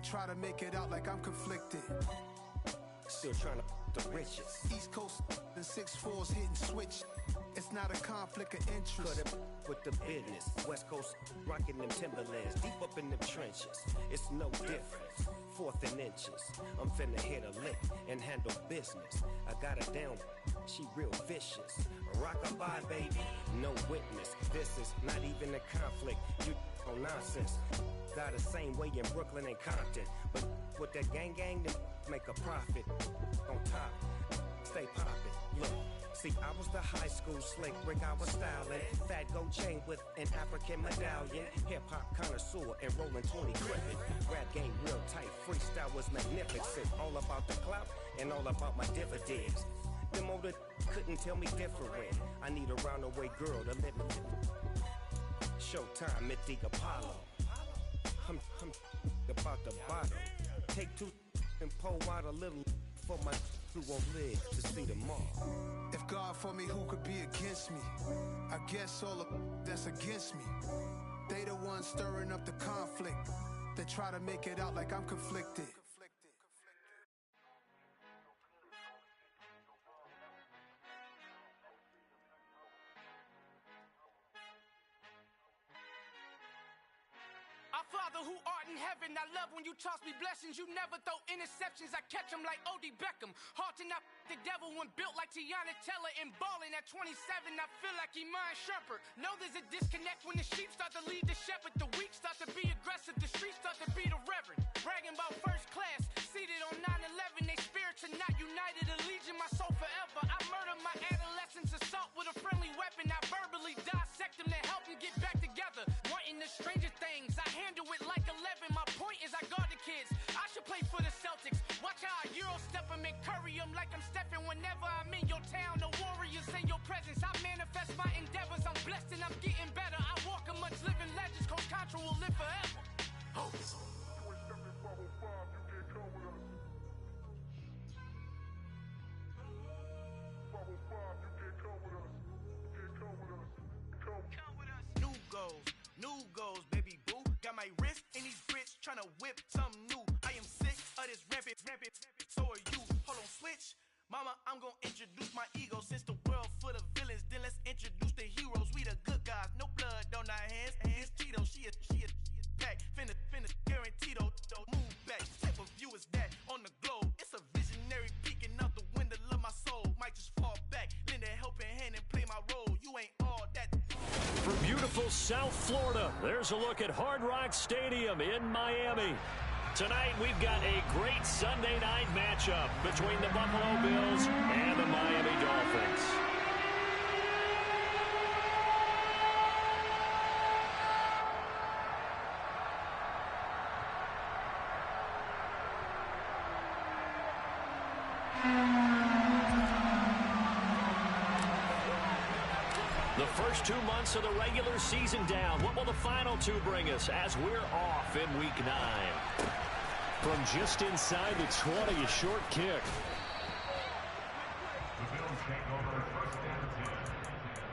try to make it out like I'm conflicted. Still trying to the riches. East Coast and 6'4s hitting switch. It's not a conflict of interest. Cut up with the business. West Coast rocking them Timberlands, deep up in them trenches. It's no difference. 4th and inches. I'm finna hit a lick and handle business. I got her down. She real vicious. Rock-a-bye, baby. No witness. This is not even a conflict. You on nonsense. Got the same way in Brooklyn and Compton. But with that gang, then make a profit. On top, stay poppin'. Look, see, I was the high school slick Rick, I was styling. Fat gold chain with an African medallion. Hip-hop connoisseur and rolling 20 crippin'. Rap game real tight, freestyle was magnificent. All about the clout and all about my dividends. Them older couldn't tell me different. I need a roundaway girl to live with. Showtime at the Apollo. I'm about the bottom. Take 2 and pour out a little for my who won't live to see tomorrow. If God for me, who could be against me? I guess all of that's against me. They the ones stirring up the conflict. They try to make it out like I'm conflicted. Our Father who art in heaven, I love when you toss me blessings. You never throw interceptions, I catch them like O.D. Beckham. Hard to not the devil when built like Tiana Teller and balling at 27. I feel like Iman Shumpert. Know there's a disconnect when the sheep start to lead the shepherd. The weak start to be aggressive, the streets start to be the reverend. Bragging about first class, seated on 9/11. They spirits are not united, a legion, my soul forever. I murder my adolescence, assault with a friendly weapon. I verbally dissect them to help them get back together. Wanting the stranger things, I handle it like 11. My point is I guard the kids. I should play for the Celtics. Watch how I Euro step them and curry them like I'm stepping. Whenever I'm in your town, the warriors in your presence. I manifest my endeavors. I'm blessed and I'm getting better. I walk amongst living legends. Coach Contra will live forever. Oh. New goals, baby boo. Got my wrist in these grits, tryna whip something new. I am sick of this rampant, so are you. Hold on, switch. Mama, I'm gonna introduce my ego. Since the world full of villains, then let's introduce the heroes. We the good guys, no blood on our hands. It's Tito, she a back. Finna, guaranteed, don't move back. Type of view is that on the globe. It's a visionary peeking out the window of my soul. Might just fall back, lend a helping hand and play my role. You ain't all that. From beautiful South Florida, there's a look at Hard Rock Stadium in Miami. Tonight, we've got a great Sunday night matchup between the Buffalo Bills and the Miami Dolphins. The first 2 months of the regular season down. What will the final 2 bring us as we're off in Week 9? From just inside the 20, a short kick. The Bills take over first and 10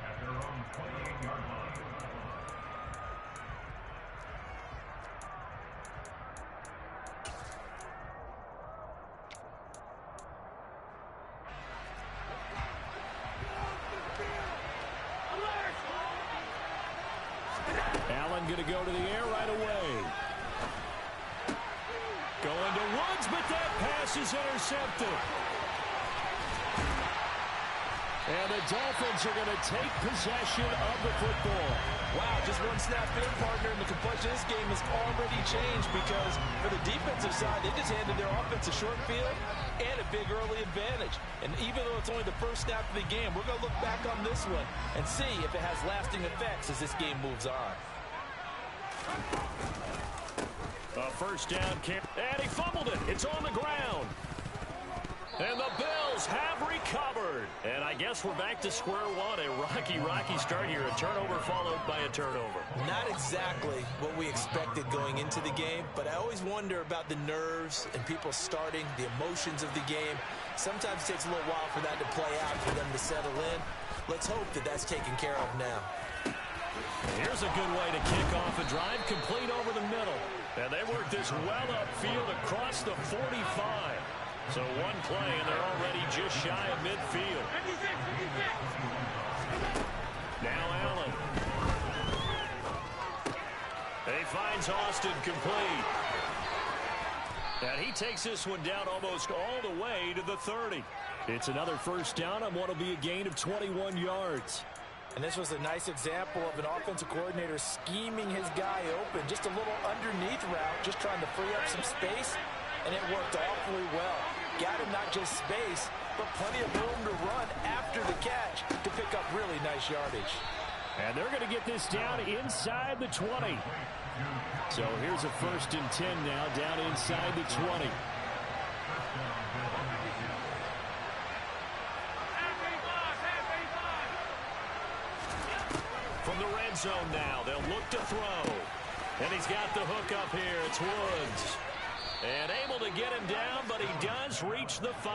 at their own 28-yard line. Allen going to go to the air right away. Going to Woods, but that pass is intercepted. And the Dolphins are going to take possession of the football. Wow, just one snap in, partner, and the complexion of this game has already changed because for the defensive side, they just handed their offense a short field and a big early advantage. And even though it's only the first snap of the game, we're going to look back on this one and see if it has lasting effects as this game moves on. A first down kick, and he fumbled it. It's on the ground. And the Bills have recovered. And I guess we're back to square one. A rocky start here. A turnover followed by a turnover. Not exactly what we expected going into the game, but I always wonder about the nerves and people starting, the emotions of the game. Sometimes it takes a little while for that to play out, for them to settle in. Let's hope that that's taken care of now. Here's a good way to kick off a drive, complete over the middle. And they work this well upfield across the 45. So one play, and they're already just shy of midfield. Now Allen. He finds Austin complete. And he takes this one down almost all the way to the 30. It's another first down on what will be a gain of 21 yards. And this was a nice example of an offensive coordinator scheming his guy open. Just a little underneath route, just trying to free up some space, and it worked awfully well. Got him not just space, but plenty of room to run after the catch to pick up really nice yardage. And they're going to get this down inside the 20. So here's a 1st and 10 now, down inside the 20. From the red zone now, they'll look to throw. And he's got the hook up here. It's Woods. And able to get him down, but he does reach the 5.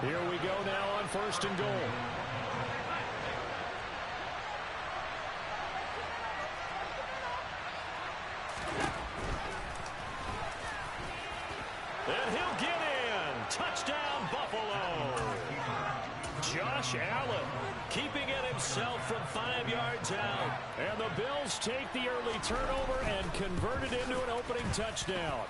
Here we go now on 1st and goal. And he'll get in. Touchdown, Buffalo. Josh Allen keeping it himself from 5 yards out. And the Bills take the early turnover and convert it into an opening touchdown.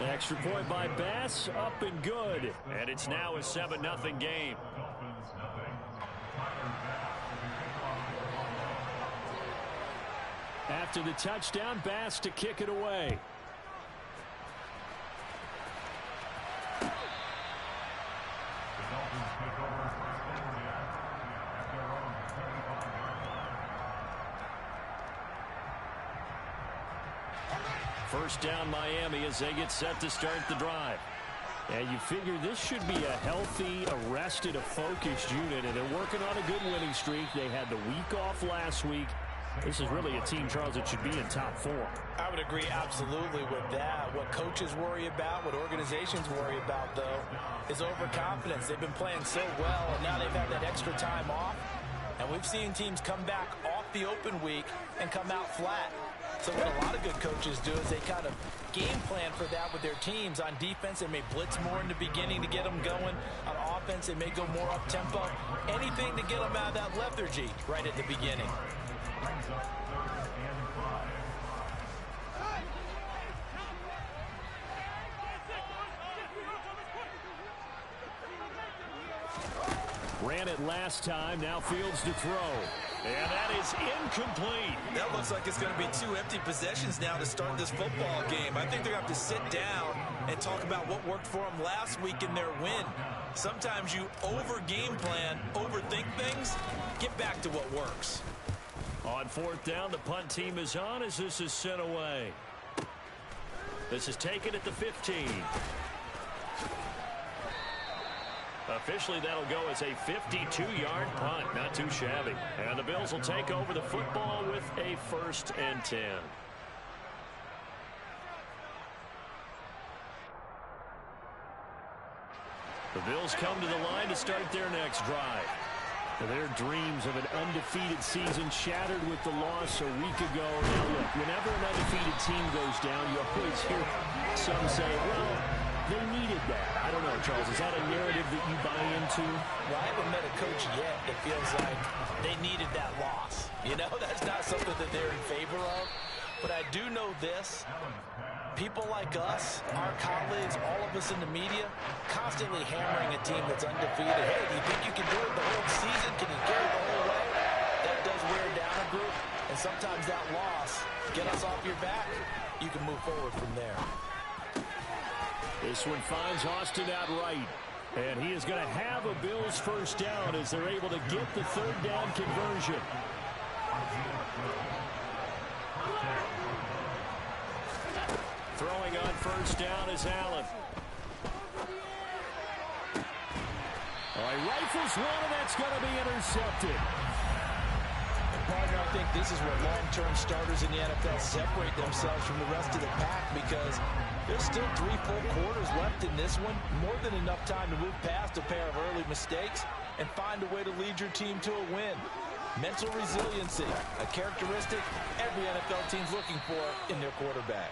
Extra point by Bass, up and good. And it's now a 7-0 game. After the touchdown, Bass to kick it away. First down Miami as they get set to start the drive. And you figure this should be a healthy, arrested, a focused unit, and they're working on a good winning streak. They had the week off last week. This is really a team, Charles, that should be in top form. I would agree absolutely with that. What coaches worry about, what organizations worry about, though, is overconfidence. They've been playing so well, and now they've had that extra time off. And we've seen teams come back off the open week and come out flat. So what a lot of good coaches do is they kind of game plan for that with their teams. On defense, they may blitz more in the beginning to get them going. On offense, they may go more up-tempo. Anything to get them out of that lethargy right at the beginning. Ran it last time, now Fields to throw. And that is incomplete. That looks like it's going to be 2 empty possessions now to start this football game. I think they're going to have to sit down and talk about what worked for them last week in their win. Sometimes you over-game plan, overthink things. Get back to what works. On 4th down, the punt team is on as this is sent away. This is taken at the 15. Officially, that'll go as a 52-yard punt. Not too shabby. And the Bills will take over the football with a 1st and 10. The Bills come to the line to start their next drive. Their dreams of an undefeated season shattered with the loss a week ago. Now, look, whenever an undefeated team goes down, you always hear some say, well, they needed that. I don't know, Charles. Is that a narrative that you buy into? Well, I haven't met a coach yet that feels like they needed that loss. You know, that's not something that they're in favor of. But I do know this. People like us, our colleagues, all of us in the media, constantly hammering a team that's undefeated. Hey, do you think you can do it the whole season? Can you carry it the whole way? That does wear down a group. And sometimes that loss, get us off your back, you can move forward from there. This one finds Austin outright. And he is going to have a Bills first down as they're able to get the 3rd down conversion. Throwing on 1st down is Allen. He rifles one, and that's going to be intercepted. Partner, I think this is where long-term starters in the NFL separate themselves from the rest of the pack, because there's still 3 full quarters left in this one. More than enough time to move past a pair of early mistakes and find a way to lead your team to a win. Mental resiliency, a characteristic every NFL team's looking for in their quarterback.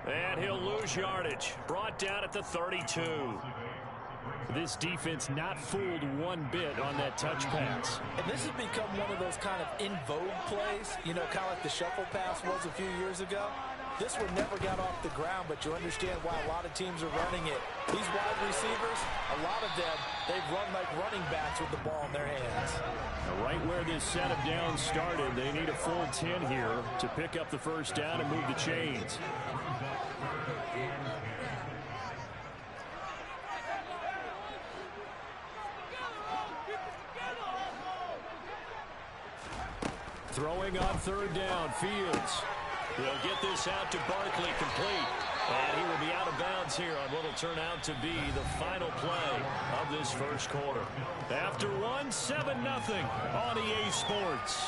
And he'll lose yardage. Brought down at the 32. This defense not fooled one bit on that touch pass. And this has become one of those kind of in vogue plays, you know, kind of like the shuffle pass was a few years ago. This one never got off the ground, but you understand why a lot of teams are running it. These wide receivers, a lot of them, they've run like running backs with the ball in their hands. Right where this set of downs started, they need a full 10 here to pick up the first down and move the chains. Throwing on third down, Fields. He'll get this out to Barkley, complete. And he will be out of bounds here on what will turn out to be the final play of this first quarter. After one, 7-0 on EA Sports.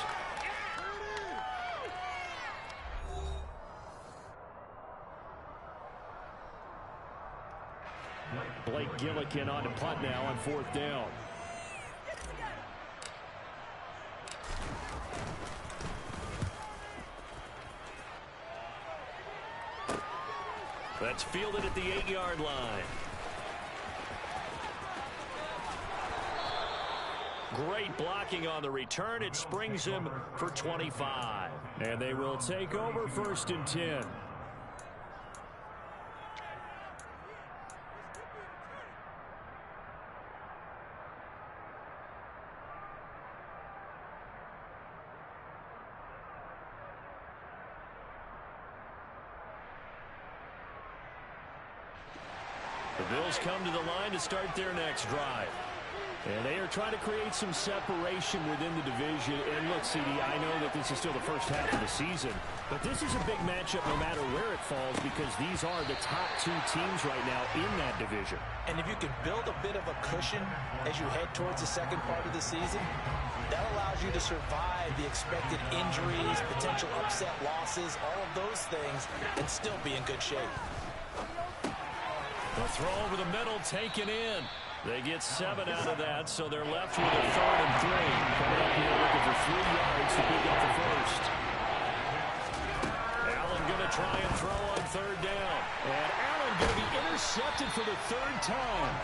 Blake Gillikin on to punt now on fourth down. That's fielded at the 8-yard line. Great blocking on the return. It springs him for 25. And they will take over first and 10. The Bills come to the line to start their next drive. And they are trying to create some separation within the division. And look, CD, I know that this is still the first half of the season, but this is a big matchup no matter where it falls because these are the top two teams right now in that division. And if you can build a bit of a cushion as you head towards the second part of the season, that allows you to survive the expected injuries, potential upset losses, all of those things, and still be in good shape. The throw over the middle taken in. They get 7 out of that, so they're left with a 3rd and 3. Coming up here looking for 3 yards to pick up the first. Allen going to try and throw on 3rd down. And Allen going to be intercepted for the 3rd time.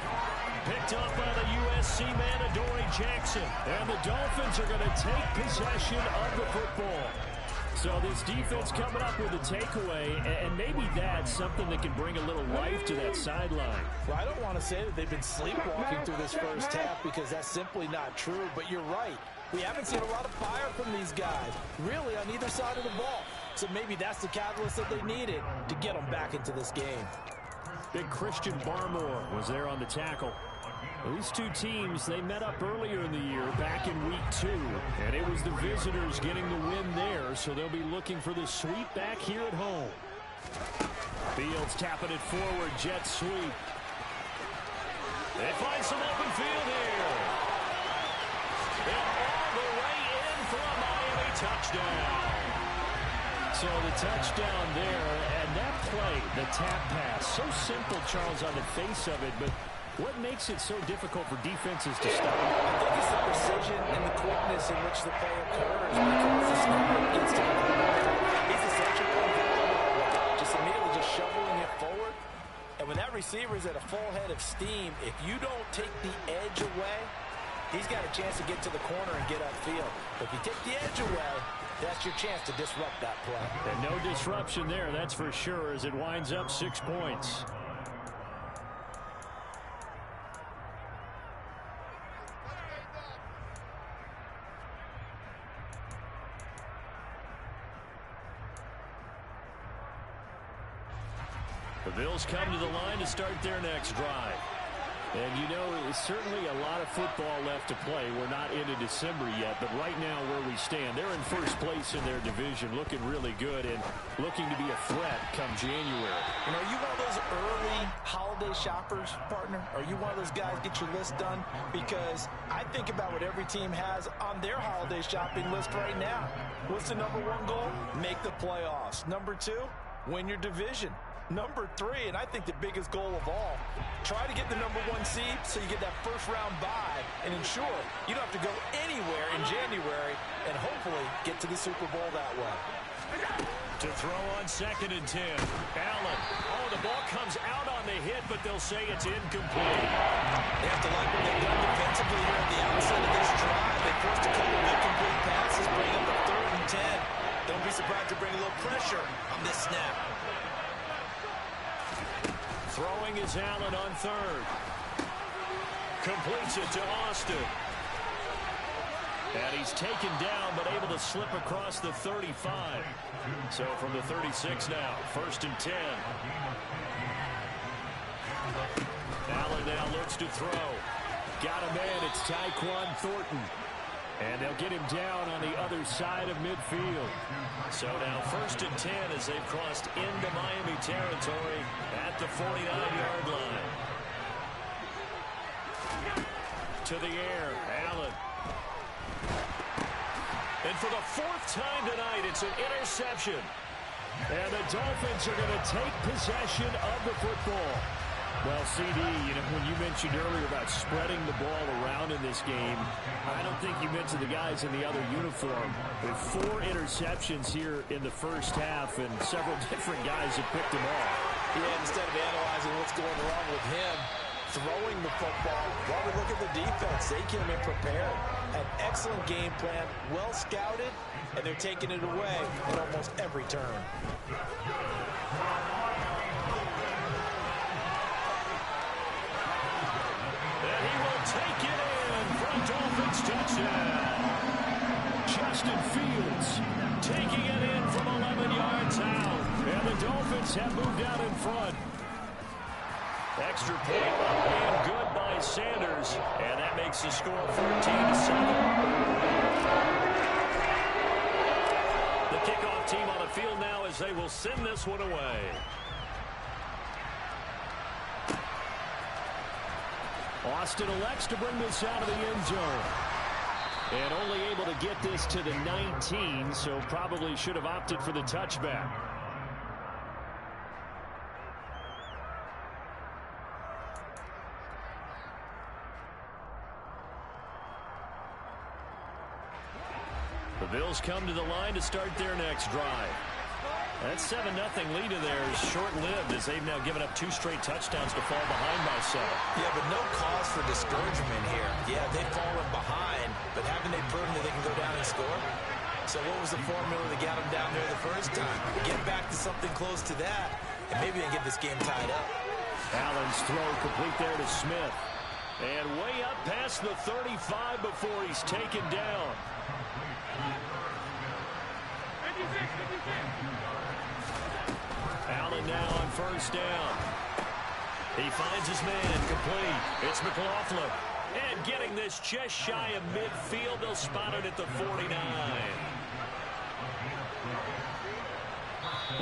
Picked up by the USC man, Adoree Jackson. And the Dolphins are going to take possession of the football. So this defense coming up with a takeaway, and maybe that's something that can bring a little life to that sideline. Well, I don't want to say that they've been sleepwalking through this first half because that's simply not true, but you're right. We haven't seen a lot of fire from these guys, really on either side of the ball. So maybe that's the catalyst that they needed to get them back into this game. Big Christian Barmore was there on the tackle. These two teams, they met up earlier in the year, back in week 2. And it was the visitors getting the win there, so they'll be looking for the sweep back here at home. Fields tapping it forward, jet sweep. They find some open field here. And all the way in for a Miami touchdown. So the touchdown there, and that play, the tap pass, so simple, Charles, on the face of it, but what makes it so difficult for defenses to stop? I think it's the precision and the quickness in which the play occurs because it's not instant. He's essentially just immediately just shoveling it forward. And when that receiver is at a full head of steam, if you don't take the edge away, he's got a chance to get to the corner and get upfield. But if you take the edge away, that's your chance to disrupt that play. And no disruption there, that's for sure, as it winds up 6 points. The Bills come to the line to start their next drive. And you know, there's certainly a lot of football left to play. We're not into December yet, but right now where we stand, they're in first place in their division, looking really good and looking to be a threat come January. You know, are you one of those early holiday shoppers, partner? Are you one of those guys get your list done? Because I think about what every team has on their holiday shopping list right now. What's the #1 goal? Make the playoffs. #2, win your division. Number 3, and I think the biggest goal of all, try to get the number 1 seed so you get that first-round bye and ensure you don't have to go anywhere in January and hopefully get to the Super Bowl that way. To throw on 2nd and 10. Allen. Oh, the ball comes out on the hit, but they'll say it's incomplete. They have to like what they've done defensively here at the outset of this drive. They forced a couple of incomplete passes, bring up a 3rd and 10. Don't be surprised to bring a little pressure on this snap. Throwing is Allen on 3rd. Completes it to Austin. And he's taken down, but able to slip across the 35. So from the 36 now, 1st and 10. Allen now looks to throw. Got a man, it's Tyquan Thornton. And they'll get him down on the other side of midfield. So now 1st and 10 as they've crossed into Miami territory at the 49-yard line. To the air, Allen. And for the 4th time tonight, it's an interception. And the Dolphins are going to take possession of the football. Well, CD, when you mentioned earlier about spreading the ball around in this game, I don't think you mentioned the guys in the other uniform. With 4 interceptions here in the first half, and several different guys have picked them off. Yeah, instead of analyzing what's going wrong with him, throwing the football, while we look at the defense, they came in prepared. An excellent game plan, well scouted, and they're taking it away at almost every turn. Take it in for a Dolphins touchdown. Justin Fields taking it in from 11 yards out. And the Dolphins have moved out in front. Extra point up and good by Sanders. And that makes the score 14-7. The kickoff team on the field now as they will send this one away. Austin elects to bring this out of the end zone. And only able to get this to the 19, so probably should have opted for the touchback. The Bills come to the line to start their next drive. That 7-0 lead of theirs short-lived as they've now given up 2 straight touchdowns to fall behind by 7. Yeah, but no cause for discouragement here. Yeah, they've fallen behind, but haven't they proven that they can go down and score? So what was the formula that got them down there the first time? Get back to something close to that, and maybe they get this game tied up. Allen's throw complete there to Smith. And way up past the 35 before he's taken down. Allen now on 1st down. He finds his man complete. It's McLaughlin. And getting this just shy of midfield. They'll spot it at the 49.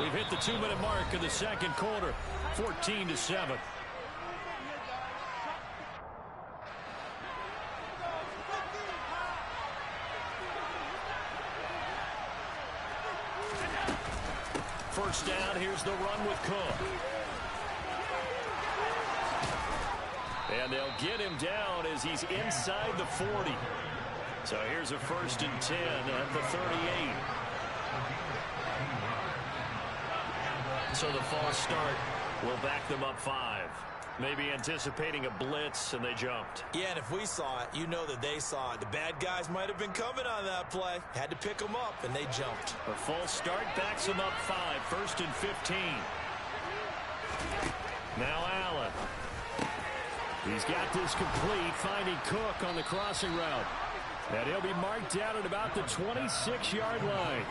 We've hit the 2-minute mark of the second quarter. 14-7. First down, here's the run with Cook. And they'll get him down as he's inside the 40. So here's a 1st and 10 at the 38. So the false start will back them up 5. Maybe anticipating a blitz, and they jumped. Yeah, and if we saw it, you know that they saw it. The bad guys might have been coming on that play. Had to pick them up, and they jumped. A false start backs them up 5. 1st and 15. Now Allen. He's got this complete, finding Cook on the crossing route. And he'll be marked down at about the 26-yard line.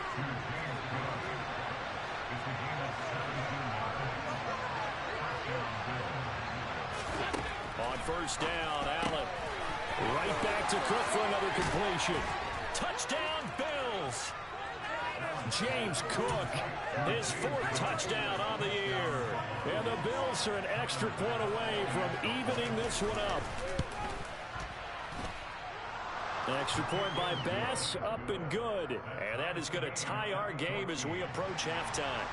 On 1st down, Allen. Right back to Cook for another completion. Touchdown, Bills. James Cook, his 4th touchdown on the year. And the Bills are an extra point away from evening this one up. Extra point by Bass, up and good. And that is going to tie our game as we approach halftime.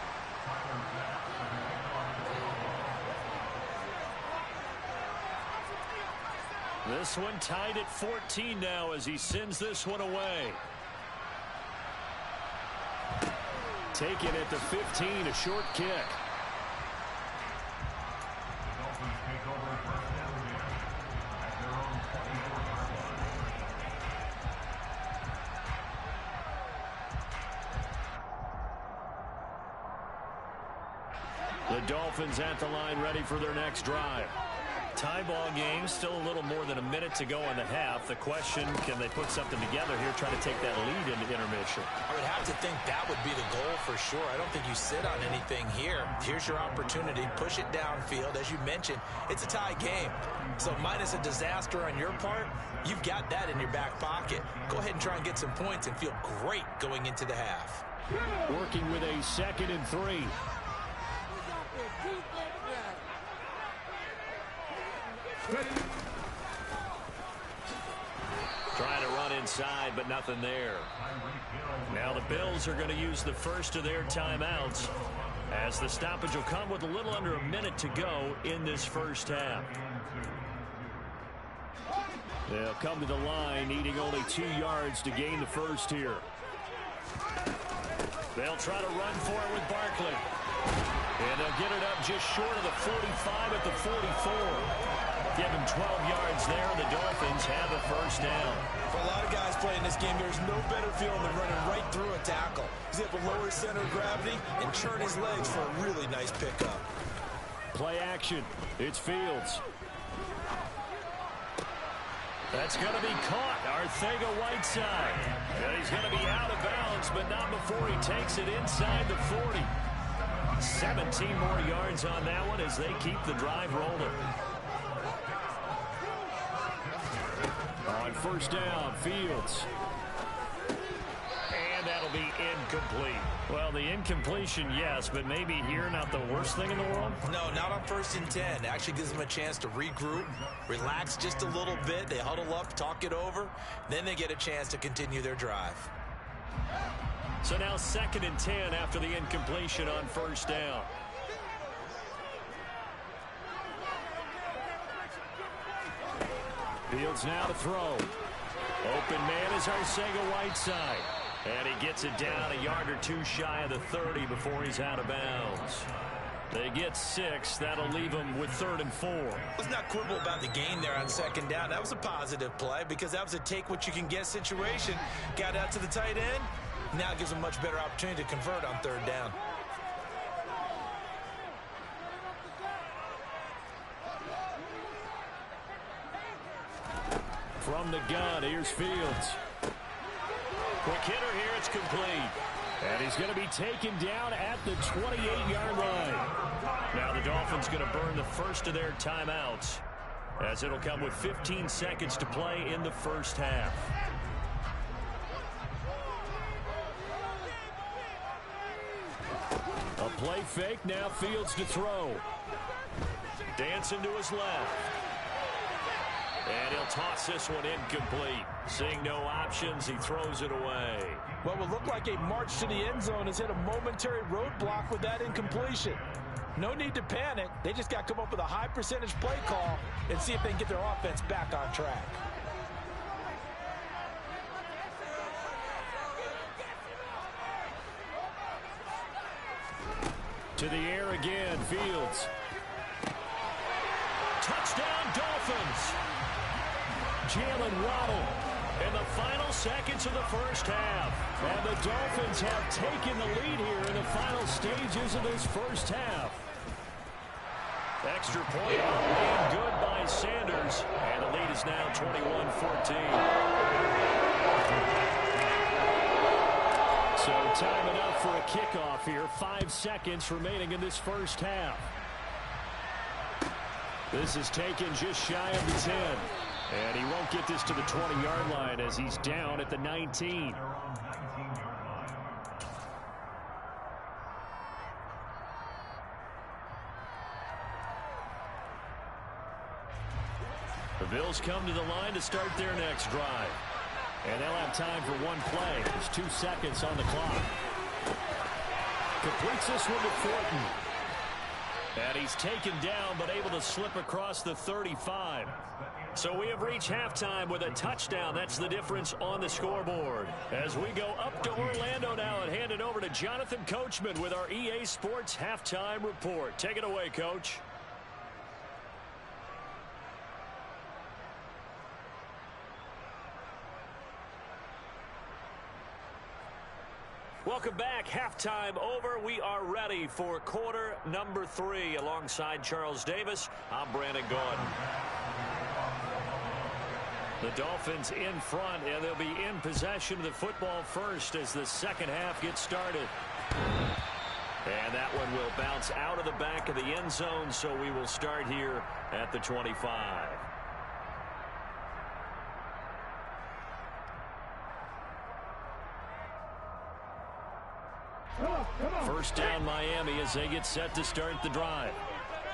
This one tied at 14 now as he sends this one away. Taken at the 15, a short kick. Dolphins take over first down here at their own 24-yard line. The Dolphins at the line ready for their next drive. Tie ball game, still a little more than a minute to go in the half. The question, can they put something together here, try to take that lead into intermission? I would have to think that would be the goal for sure. I don't think you sit on anything here. Here's your opportunity. Push it downfield. As you mentioned, it's a tie game. So minus a disaster on your part, you've got that in your back pocket. Go ahead and try and get some points and feel great going into the half. Working with a 2nd and 3. Trying to run inside, but nothing there. Now the Bills are going to use the first of their timeouts as the stoppage will come with a little under a minute to go in this first half. They'll come to the line, needing only 2 yards to gain the first here. They'll try to run for it with Barkley. And they'll get it up just short of the 45 at the 44. Give him 12 yards there, and the Dolphins have a first down. For a lot of guys playing this game, there's no better feeling than running right through a tackle. He's able to lower his center of gravity and churn his legs for a really nice pickup. Play action. It's Fields. That's going to be caught. Arcega-Whiteside. And he's going to be out of bounds, but not before he takes it inside the 40. 17 more yards on that one as they keep the drive rolling. On first down, Fields. And that'll be incomplete. Well, the incompletion, yes, but maybe here not the worst thing in the world? No, not on 1st and 10. Actually gives them a chance to regroup, relax just a little bit. They huddle up, talk it over. Then they get a chance to continue their drive. So now 2nd and 10 after the incompletion on first down. Fields now to throw. Open man is Arcega-Whiteside. And he gets it down a yard or 2 shy of the 30 before he's out of bounds. They get 6. That'll leave them with 3rd and 4. Let's not quibble about the gain there on 2nd down. That was a positive play because that was a take-what-you-can-get situation. Got out to the tight end. Now it gives them a much better opportunity to convert on 3rd down. From the gun, here's Fields. Quick hitter here, it's complete. And he's going to be taken down at the 28-yard line. Now the Dolphins going to burn the first of their timeouts as it'll come with 15 seconds to play in the first half. A play fake, now Fields to throw. Dancing to his left. And he'll toss this one incomplete. Seeing no options, he throws it away. What will look like a march to the end zone has hit a momentary roadblock with that incompletion. No need to panic. They just got to come up with a high percentage play call and see if they can get their offense back on track. To the air again, Fields. Touchdown, Dolphins. Jalen Waddle in the final seconds of the first half. And the Dolphins have taken the lead here in the final stages of this first half. Extra point made good by Sanders. And the lead is now 21-14. So time enough for a kickoff here. 5 seconds remaining in this first half. This is taken just shy of the 10. And he won't get this to the 20-yard line as he's down at the 19. The Bills come to the line to start their next drive. And they'll have time for one play. There's 2 seconds on the clock. Completes this one to Thornton. And he's taken down, but able to slip across the 35. So we have reached halftime with a touchdown. That's the difference on the scoreboard. As we go up to Orlando now and hand it over to Jonathan Coachman with our EA Sports Halftime Report. Take it away, Coach. Welcome back. Halftime over. We are ready for quarter number 3. Alongside Charles Davis, I'm Brandon Gordon. The Dolphins in front, and they'll be in possession of the football first as the second half gets started. And that one will bounce out of the back of the end zone, so we will start here at the 25. First down Miami as they get set to start the drive.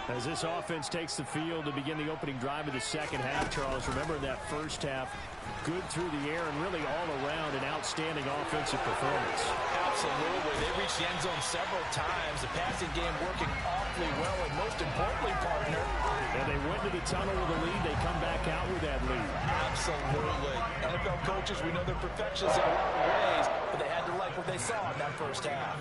As this offense takes the field to begin the opening drive of the second half, Charles, remember that first half, good through the air and really all around an outstanding offensive performance. Absolutely. They reached the end zone several times. The passing game working awfully well, and most importantly, partner. And they went to the tunnel with a lead. They come back out with that lead. Absolutely. NFL coaches, we know they're perfectionists in a lot of ways, but they had to like what they saw in that first half.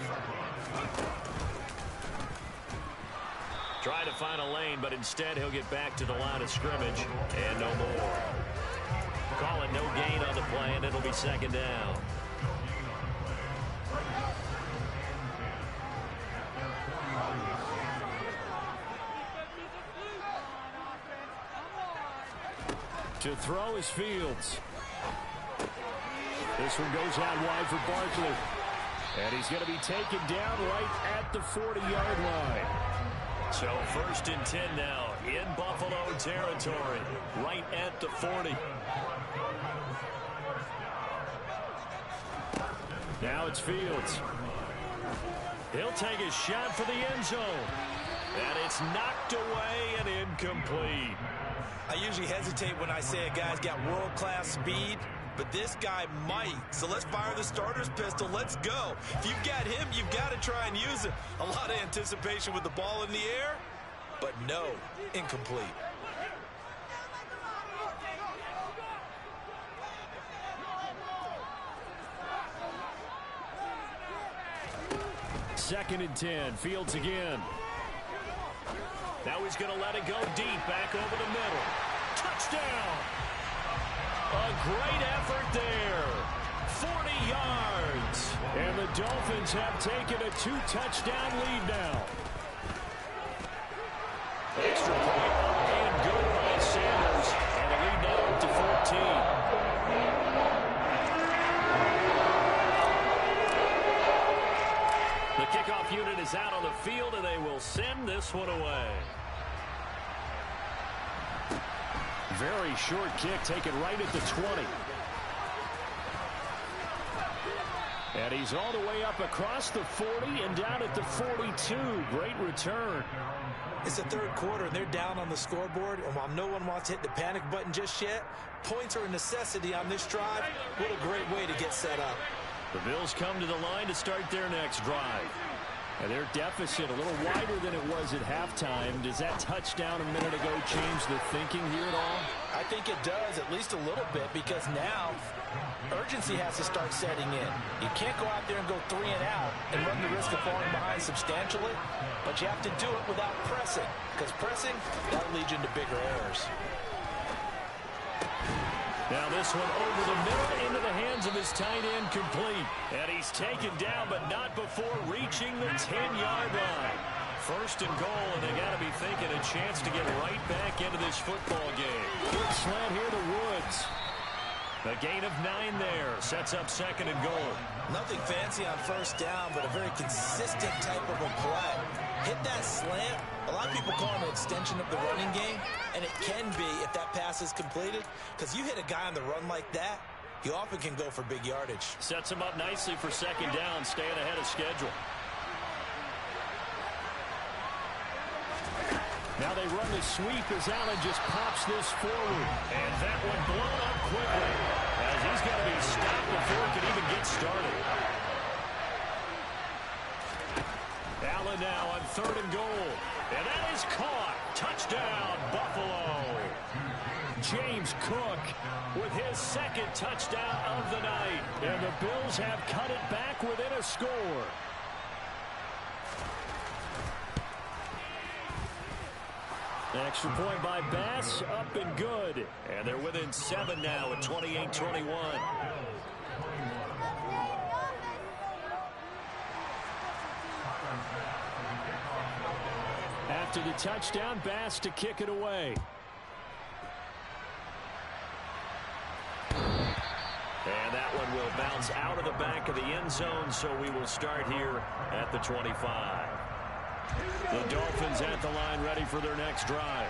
Try to find a lane, but instead he'll get back to the line of scrimmage and no more. Call it no gain on the play, and it'll be second down. To throw is Fields. This one goes out wide for Barkley. And he's going to be taken down right at the 40-yard line. So first and 10 now in Buffalo territory, right at the 40. Now it's Fields. He'll take a shot for the end zone. And it's knocked away and incomplete. I usually hesitate when I say a guy's got world-class speed, but this guy might. So let's fire the starter's pistol. Let's go. If you've got him, you've got to try and use it. A lot of anticipation with the ball in the air, but no, incomplete. Second and 10. Fields again. Now he's going to let it go deep, back over the middle. Touchdown! A great effort there. 40 yards. And the Dolphins have taken a 2-touchdown lead now. Extra point up and good by Sanders. And the lead now up to 14. The kickoff unit is out on the field, and they will send this one away. Very short kick taken right at the 20. And he's all the way up across the 40 and down at the 42. Great return. It's the third quarter, and they're down on the scoreboard. And while no one wants to hit the panic button just yet, points are a necessity on this drive. What a great way to get set up. The Bills come to the line to start their next drive. And their deficit a little wider than it was at halftime. Does that touchdown a minute ago change the thinking here at all? I think it does, at least a little bit, because now urgency has to start setting in. You can't go out there and go 3 and out and run the risk of falling behind substantially, but you have to do it without pressing, because pressing, that'll lead you into bigger errors. Now this one over the middle into the hands of his tight end, complete. And he's taken down, but not before reaching the 10-yard line. First and goal, and they got to be thinking a chance to get right back into this football game. Good slant here to Woods. A gain of 9 there. Sets up second and goal. Nothing fancy on first down, but a very consistent type of a play. Hit that slant. A lot of people call it an extension of the running game, and it can be if that pass is completed, because you hit a guy on the run like that, you often can go for big yardage. Sets him up nicely for second down, staying ahead of schedule. Now they run the sweep as Allen just pops this forward. And that one blown up quickly, as he's got to be stopped before it can even get started. Allen now on third and goal. And that is caught. Touchdown, Buffalo. James Cook with his second touchdown of the night. And the Bills have cut it back within a score. Extra point by Bass, up and good. And they're within 7 now at 28-21. After the touchdown, Bass to kick it away. And that one will bounce out of the back of the end zone, so we will start here at the 25. The Dolphins at the line ready for their next drive.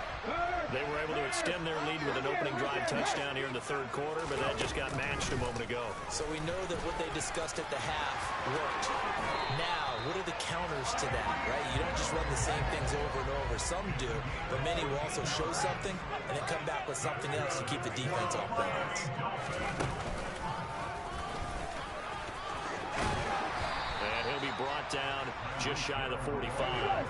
They were able to extend their lead with an opening drive touchdown here in the third quarter, but that just got matched a moment ago. So we know that what they discussed at the half worked. Now, what are the counters to that, right? You don't just run the same things over and over. Some do, but many will also show something and then come back with something else to keep the defense off balance. And he'll be brought down just shy of the 45.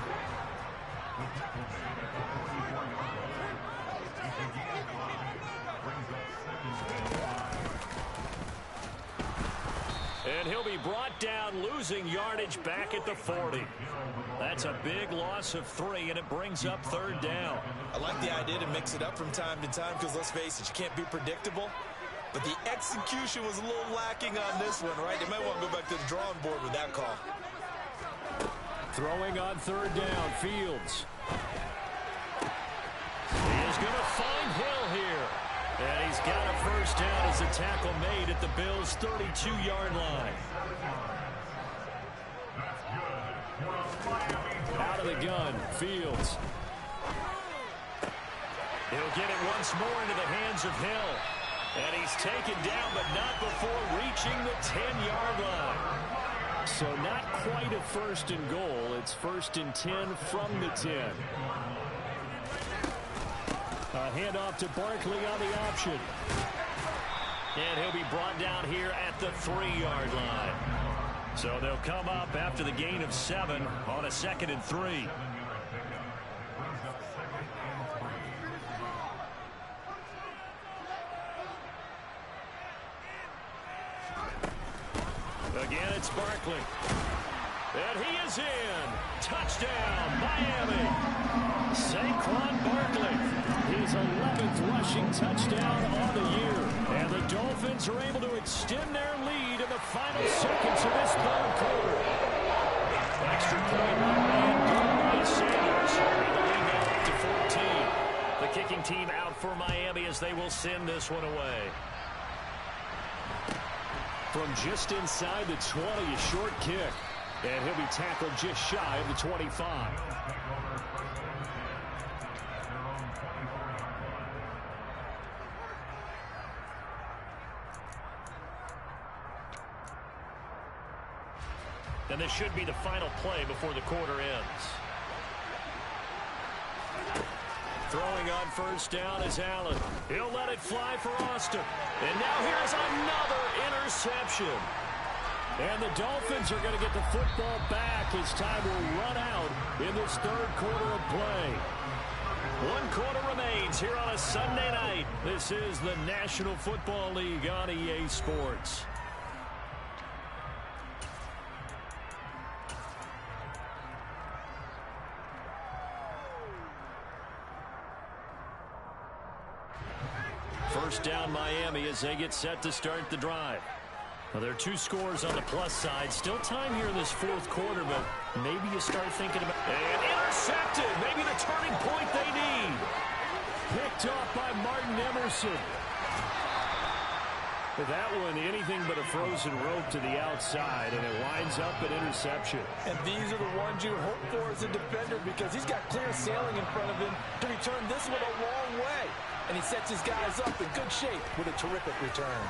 And he'll be brought down, losing yardage back at the 40. That's a big loss of 3, and it brings up third down. I like the idea to mix it up from time to time because, let's face it, you can't be predictable. But the execution was a little lacking on this one, right? They might want to go back to the drawing board with that call. Throwing on third down, Fields. He is going to find Hill here. And he's got a first down as a tackle made at the Bills' 32-yard line. Out of the gun, Fields. He'll get it once more into the hands of Hill. And he's taken down, but not before reaching the 10-yard line. So not quite a first and goal. It's first and 10 from the 10. A handoff to Barkley on the option. And he'll be brought down here at the 3-yard line. So they'll come up after the gain of 7 on a 2nd and 3. Again, it's Barkley. And he is in. Touchdown, Miami. Saquon Barkley, his 11th rushing touchdown on the year. And the Dolphins are able to extend their lead in the final seconds of this third quarter. Extra point by Ryan Sanders. And the lead now up to 14. The kicking team out for Miami as they will send this one away. From just inside the 20, a short kick. And he'll be tackled just shy of the 25. And this should be the final play before the quarter ends. Throwing on first down is Allen. He'll let it fly for Austin. And now here's another interception. And the Dolphins are going to get the football back as time will run out in this third quarter of play. 1 quarter remains here on a Sunday night. This is the National Football League on EA Sports. First down Miami as they get set to start the drive. Well, there are 2 scores on the plus side. Still time here in this fourth quarter, but maybe you start thinking about... And intercepted! Maybe the turning point they need. Picked off by Martin Emerson. That one, anything but a frozen rope to the outside, and it winds up an interception. And these are the ones you hope for as a defender because he's got clear sailing in front of him to return this one a long way. And he sets his guys up in good shape with a terrific return.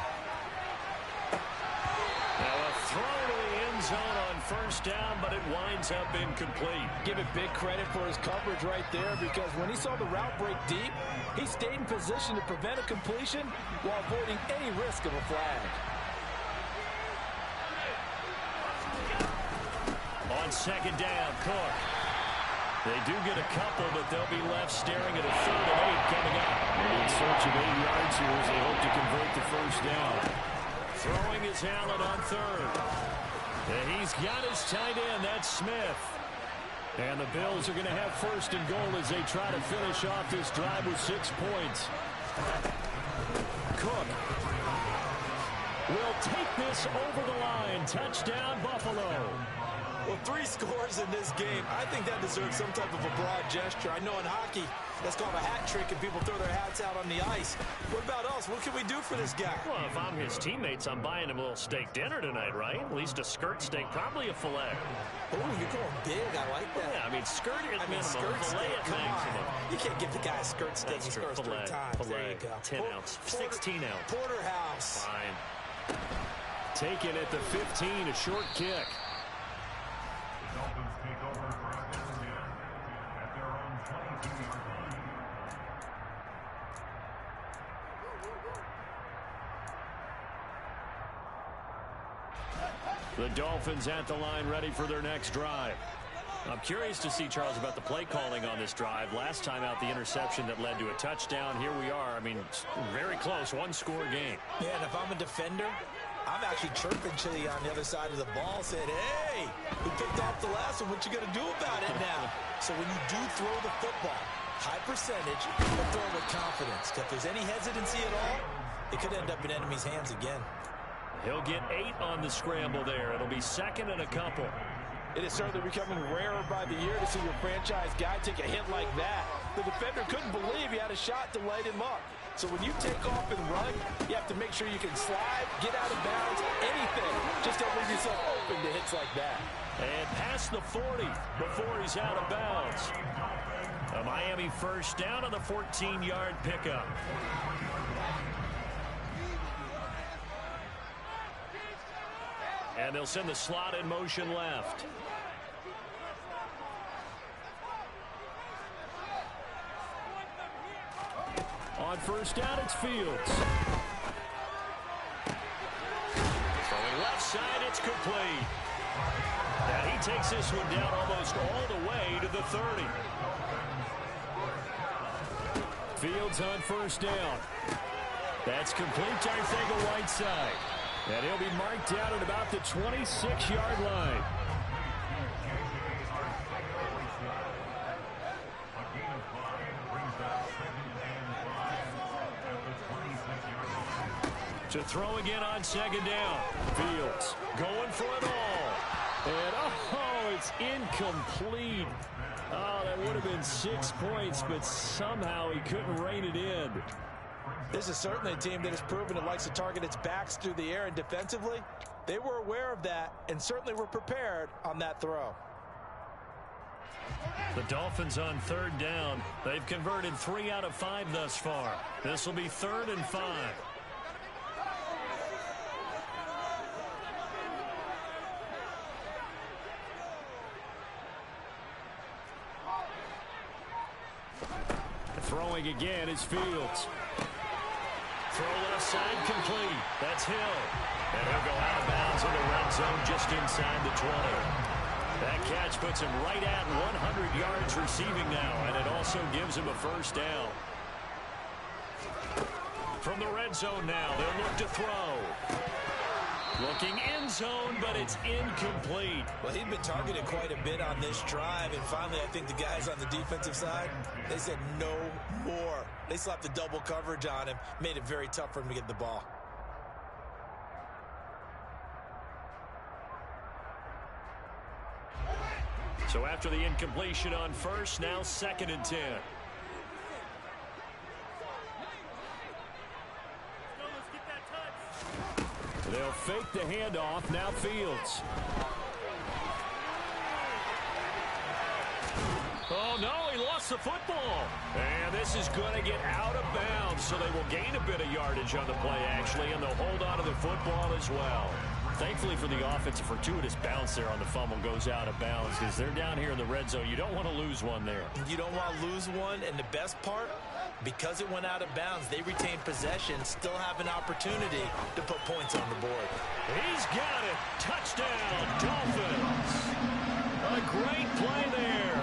Now a throw to the end zone on first down, but it winds up incomplete. Give it big credit for his coverage right there because when he saw the route break deep, he stayed in position to prevent a completion while avoiding any risk of a flag. On second down, Cook. They do get a couple, but they'll be left staring at a 3rd and 8 coming up. In search of 8 yards here as they hope to convert the first down. Throwing is Allen on 3rd. And he's got his tight end. That's Smith. And the Bills are going to have 1st and goal as they try to finish off this drive with 6 points. Cook will take this over the line. Touchdown, Buffalo. Well, 3 scores in this game. I think that deserves some type of a broad gesture. I know in hockey, that's called a hat trick, and people throw their hats out on the ice. What about us? What can we do for this guy? Well, if I'm his teammates, I'm buying him a little steak dinner tonight, right? At least a skirt steak, probably a filet. Oh, you're going big. I like that. Yeah, I mean, skirt at minimum, skirt filet steak, at come maximum. on. You can't give the guy a skirt steak. That's He true. scores 3 times. Filet, There you go. 10 ounce, 16 ounce. Porterhouse. Fine. Taken at the 15, a short kick. The Dolphins take over first and 10 at their own 22-yard line. The Dolphins at the line, ready for their next drive. I'm curious to see, Charles, about the play calling on this drive. Last time out, the interception that led to a touchdown. Here we are. I mean, very close, 1-score game. Yeah, and if I'm a defender, I'm actually chirping Chili on the other side of the ball, saying, hey, we picked off the last one. What you going to do about it now? So when you do throw the football, high percentage, but throw it with confidence. If there's any hesitancy at all, it could end up in enemy's hands again. He'll get 8 on the scramble there. It'll be 2nd and a couple. It is certainly becoming rarer by the year to see your franchise guy take a hit like that. The defender couldn't believe he had a shot to light him up. So when you take off and run, you have to make sure you can slide, get out of bounds, anything. Just don't leave yourself open to hits like that. And past the 40 before he's out of bounds. A Miami first down on the 14-yard pickup. And they'll send the slot in motion left. On first down, it's Fields. Throwing left side, it's complete. And he takes this one down almost all the way to the 30. Fields on first down. That's complete to Arcega-Whiteside. And he'll be marked down at about the 26-yard line. To throw again on 2nd down. Fields going for it all. And, oh, it's incomplete. Oh, that would have been 6 points, but somehow he couldn't rein it in. This is certainly a team that has proven it likes to target its backs through the air, and defensively, they were aware of that and certainly were prepared on that throw. The Dolphins on 3rd down. They've converted 3 out of 5 thus far. This will be 3rd and 5. Throwing again is Fields. Throw left side complete. That's Hill. And he'll go out of bounds in the red zone just inside the 20. That catch puts him right at 100 yards receiving now, and it also gives him a first down. From the red zone now, they'll look to throw. Looking end zone, but it's incomplete. Well, he'd been targeted quite a bit on this drive, and finally I think the guys on the defensive side, they said no more. They slapped the double coverage on him, made it very tough for him to get the ball. So after the incompletion on first, now 2nd and 10. They'll fake the handoff. Now Fields. Oh, no, he lost the football. And this is going to get out of bounds, so they will gain a bit of yardage on the play, actually, and they'll hold on to the football as well. Thankfully for the offense, a fortuitous bounce there on the fumble goes out of bounds because they're down here in the red zone. You don't want to lose one there. You don't want to lose one, and the best part, because it went out of bounds, they retained possession, still have an opportunity to put points on the board. He's got it. Touchdown, Dolphins. A great play there.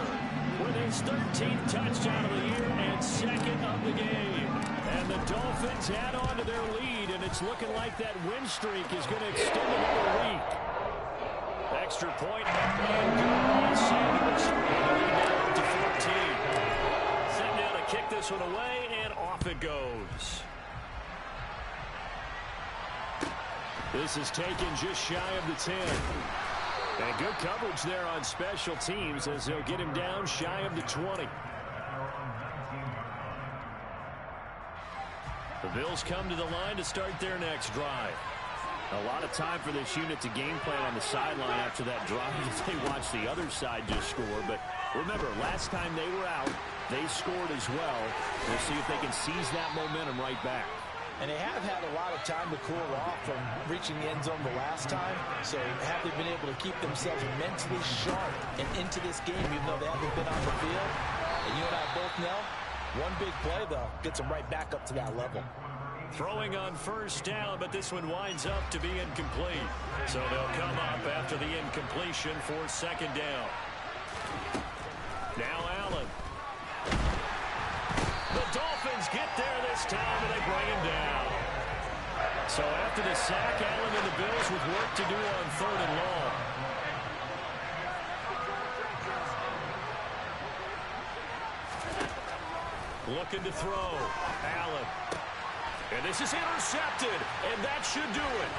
With his 13th touchdown of the year and second of the game. And the Dolphins add on to their lead, and it's looking like that win streak is going to extend another week. Extra point, and good by Sanders. And the lead now up to 14. Set down to kick this one away, and off it goes. This is taken just shy of the 10. And good coverage there on special teams as they'll get him down shy of the 20. The Bills come to the line to start their next drive. A lot of time for this unit to game plan on the sideline after that drive as they watch the other side just score. But remember, last time they were out, they scored as well. We'll see if they can seize that momentum right back. And they have had a lot of time to cool off from reaching the end zone the last time. So have they been able to keep themselves mentally sharp and into this game, even though they haven't been on the field? And you and I both know, one big play, though, gets them right back up to that level. Throwing on first down, but this one winds up to be incomplete. So they'll come up after the incompletion for second down. Now Allen. The Dolphins get there this time, and they bring him down. So after the sack, Allen and the Bills with work to do on 3rd and long. Looking to throw. Allen. And this is intercepted, and that should do it.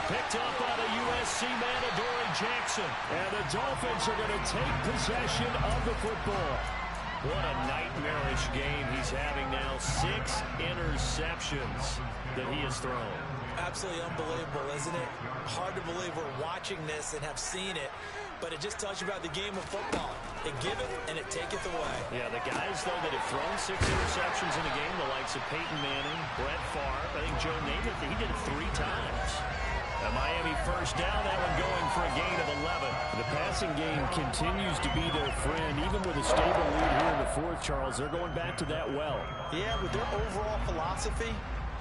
Picked up by the USC man, Adoree Jackson. And the Dolphins are going to take possession of the football. What a nightmarish game he's having now. 6 interceptions that he has thrown. Absolutely unbelievable, isn't it? Hard to believe we're watching this and have seen it, but it just tells you about the game of football. It giveth and it taketh away. Yeah, the guys, though, that have thrown 6 interceptions in a game, the likes of Peyton Manning, Brett Favre, I think Joe Namath, he did it 3 times. A Miami first down, that one going for a gain of 11. The passing game continues to be their friend. Even with a stable lead here in the 4th, Charles, they're going back to that well. Yeah, with their overall philosophy,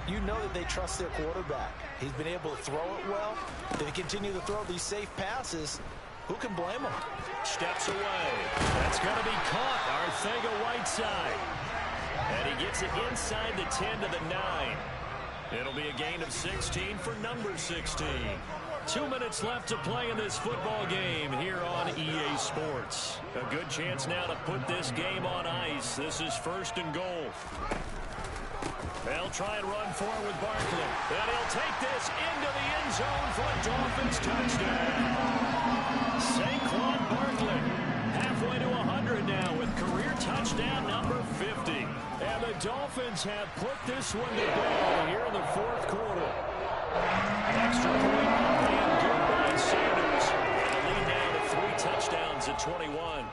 you know that they trust their quarterback. He's been able to throw it well. If they continue to throw these safe passes, who can blame them? Steps away. That's going to be caught. Arcega-Whiteside. And he gets it inside the 10 to the 9. It'll be a gain of 16 for number 16. 2 minutes left to play in this football game here on EA Sports. A good chance now to put this game on ice. This is 1st and goal. They'll try and run for it with Barkley. And he'll take this into the end zone for a Dolphins touchdown. Saquon Barkley halfway to 100 now with career touchdown number 50. And the Dolphins have put this one to bed here in the 4th quarter. Extra point and good by Sanders. And the lead now to 3 touchdowns at 21.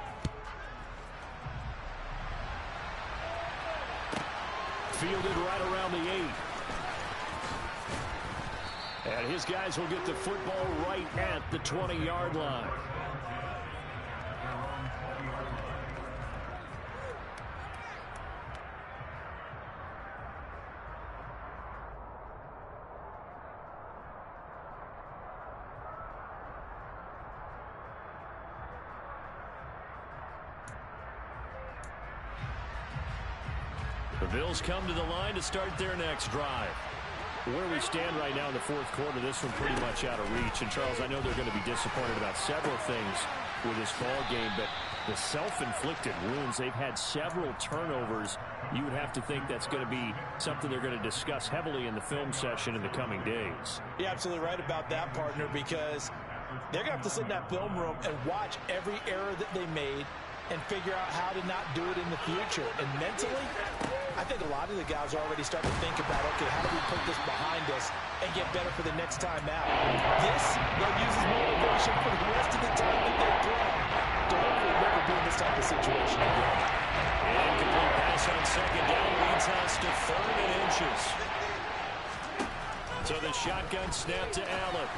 Fielded right around the 8. And his guys will get the football right at the 20-yard line. The Bills come to the line to start their next drive. Where we stand right now in the 4th quarter, this one pretty much out of reach. And, Charles, I know they're going to be disappointed about several things with this ball game, but the self-inflicted wounds, they've had several turnovers. You would have to think that's going to be something they're going to discuss heavily in the film session in the coming days. You're absolutely right about that, partner, because they're going to have to sit in that film room and watch every error that they made and figure out how to not do it in the future. And mentally, I think a lot of the guys are already starting to think about, okay, how do we put this behind us and get better for the next time out? This, they'll use as motivation for the rest of the time that they play to hopefully never be in this type of situation again. Incomplete pass on second down leads us to 3rd and inches. So the shotgun snap to Allen.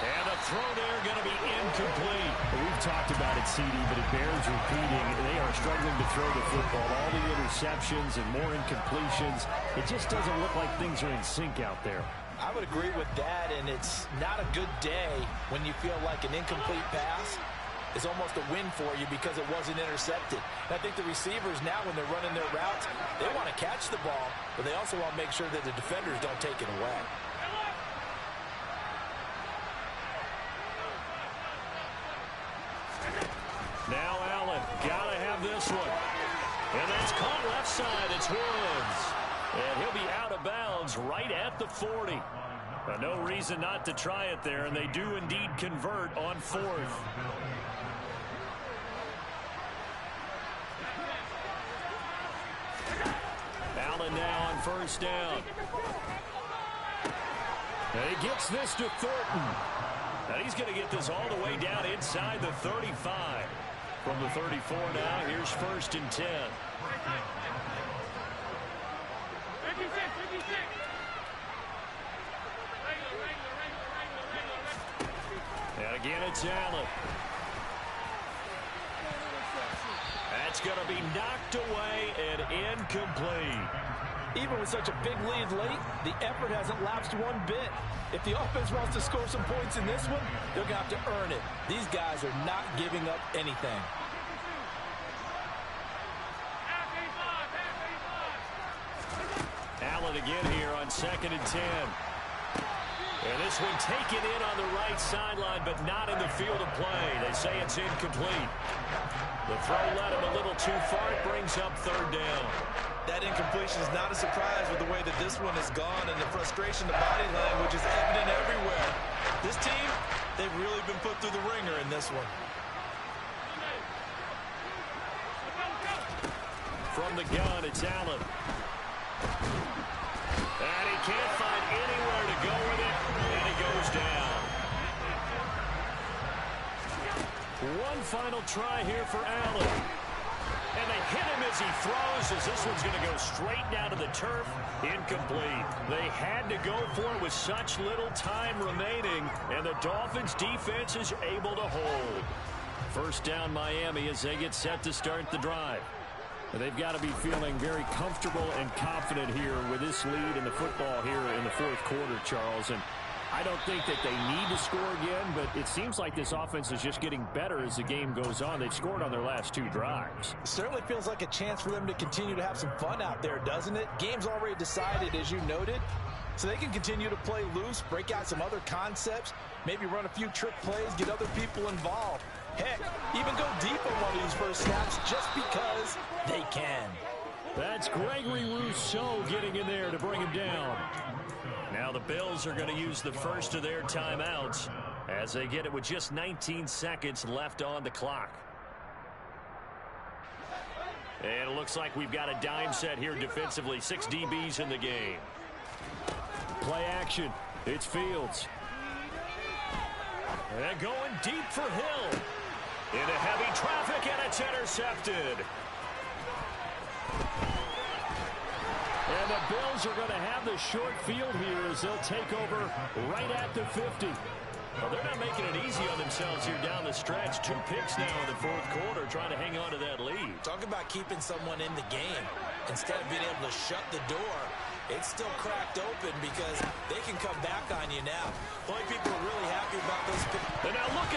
And a throw there going to be incomplete. We've talked about it, CD, but it bears repeating. They are struggling to throw the football. All the interceptions and more incompletions. It just doesn't look like things are in sync out there. I would agree with that, and it's not a good day when you feel like an incomplete pass is almost a win for you because it wasn't intercepted. And I think the receivers now, when they're running their routes, they want to catch the ball, but they also want to make sure that the defenders don't take it away. Now Allen, gotta have this one. And that's caught left side. It's Woods. And he'll be out of bounds right at the 40. No reason not to try it there, and they do indeed convert on 4th. Allen now on 1st down. And he gets this to Thornton. And he's going to get this all the way down inside the 35. From the 34 now, here's 1st and 10. And again, it's Allen. That's going to be knocked away and incomplete. Even with such a big lead late, the effort hasn't lapsed one bit. If the offense wants to score some points in this one, they're going to have to earn it. These guys are not giving up anything. Allen again here on 2nd and 10. And this one taken in on the right sideline, but not in the field of play. They say it's incomplete. The throw led him a little too far. It brings up 3rd down. That incompletion is not a surprise with the way that this one has gone, and the frustration, the body language is evident everywhere. This team, they've really been put through the ringer in this one. From the gun, it's Allen. And he can't find anywhere to go with it, and he goes down. One final try here for Allen. And they hit him as he throws, as this one's going to go straight down to the turf. Incomplete. They had to go for it with such little time remaining, and the Dolphins' defense is able to hold. 1st down Miami as they get set to start the drive. They've got to be feeling very comfortable and confident here with this lead in the football here in the 4th quarter, Charles. And I don't think that they need to score again, but it seems like this offense is just getting better as the game goes on. They've scored on their last 2 drives. It certainly feels like a chance for them to continue to have some fun out there, doesn't it? Game's already decided, as you noted, so they can continue to play loose, break out some other concepts, maybe run a few trick plays, get other people involved. Heck, even go deep on one of these first snaps just because they can. That's Gregory Rousseau getting in there to bring him down. Now the Bills are going to use the first of their timeouts as they get it with just 19 seconds left on the clock. And it looks like we've got a dime set here defensively. 6 DBs in the game. Play action. It's Fields. And going deep for Hill. Into heavy traffic, and it's intercepted. And the Bills are going to have the short field here as they'll take over right at the 50. Well, they're not making it easy on themselves here down the stretch. 2 picks now in the 4th quarter trying to hang on to that lead. Talk about keeping someone in the game. Instead of being able to shut the door, it's still cracked open because they can come back on you now. Only people are really happy about those picks. And now look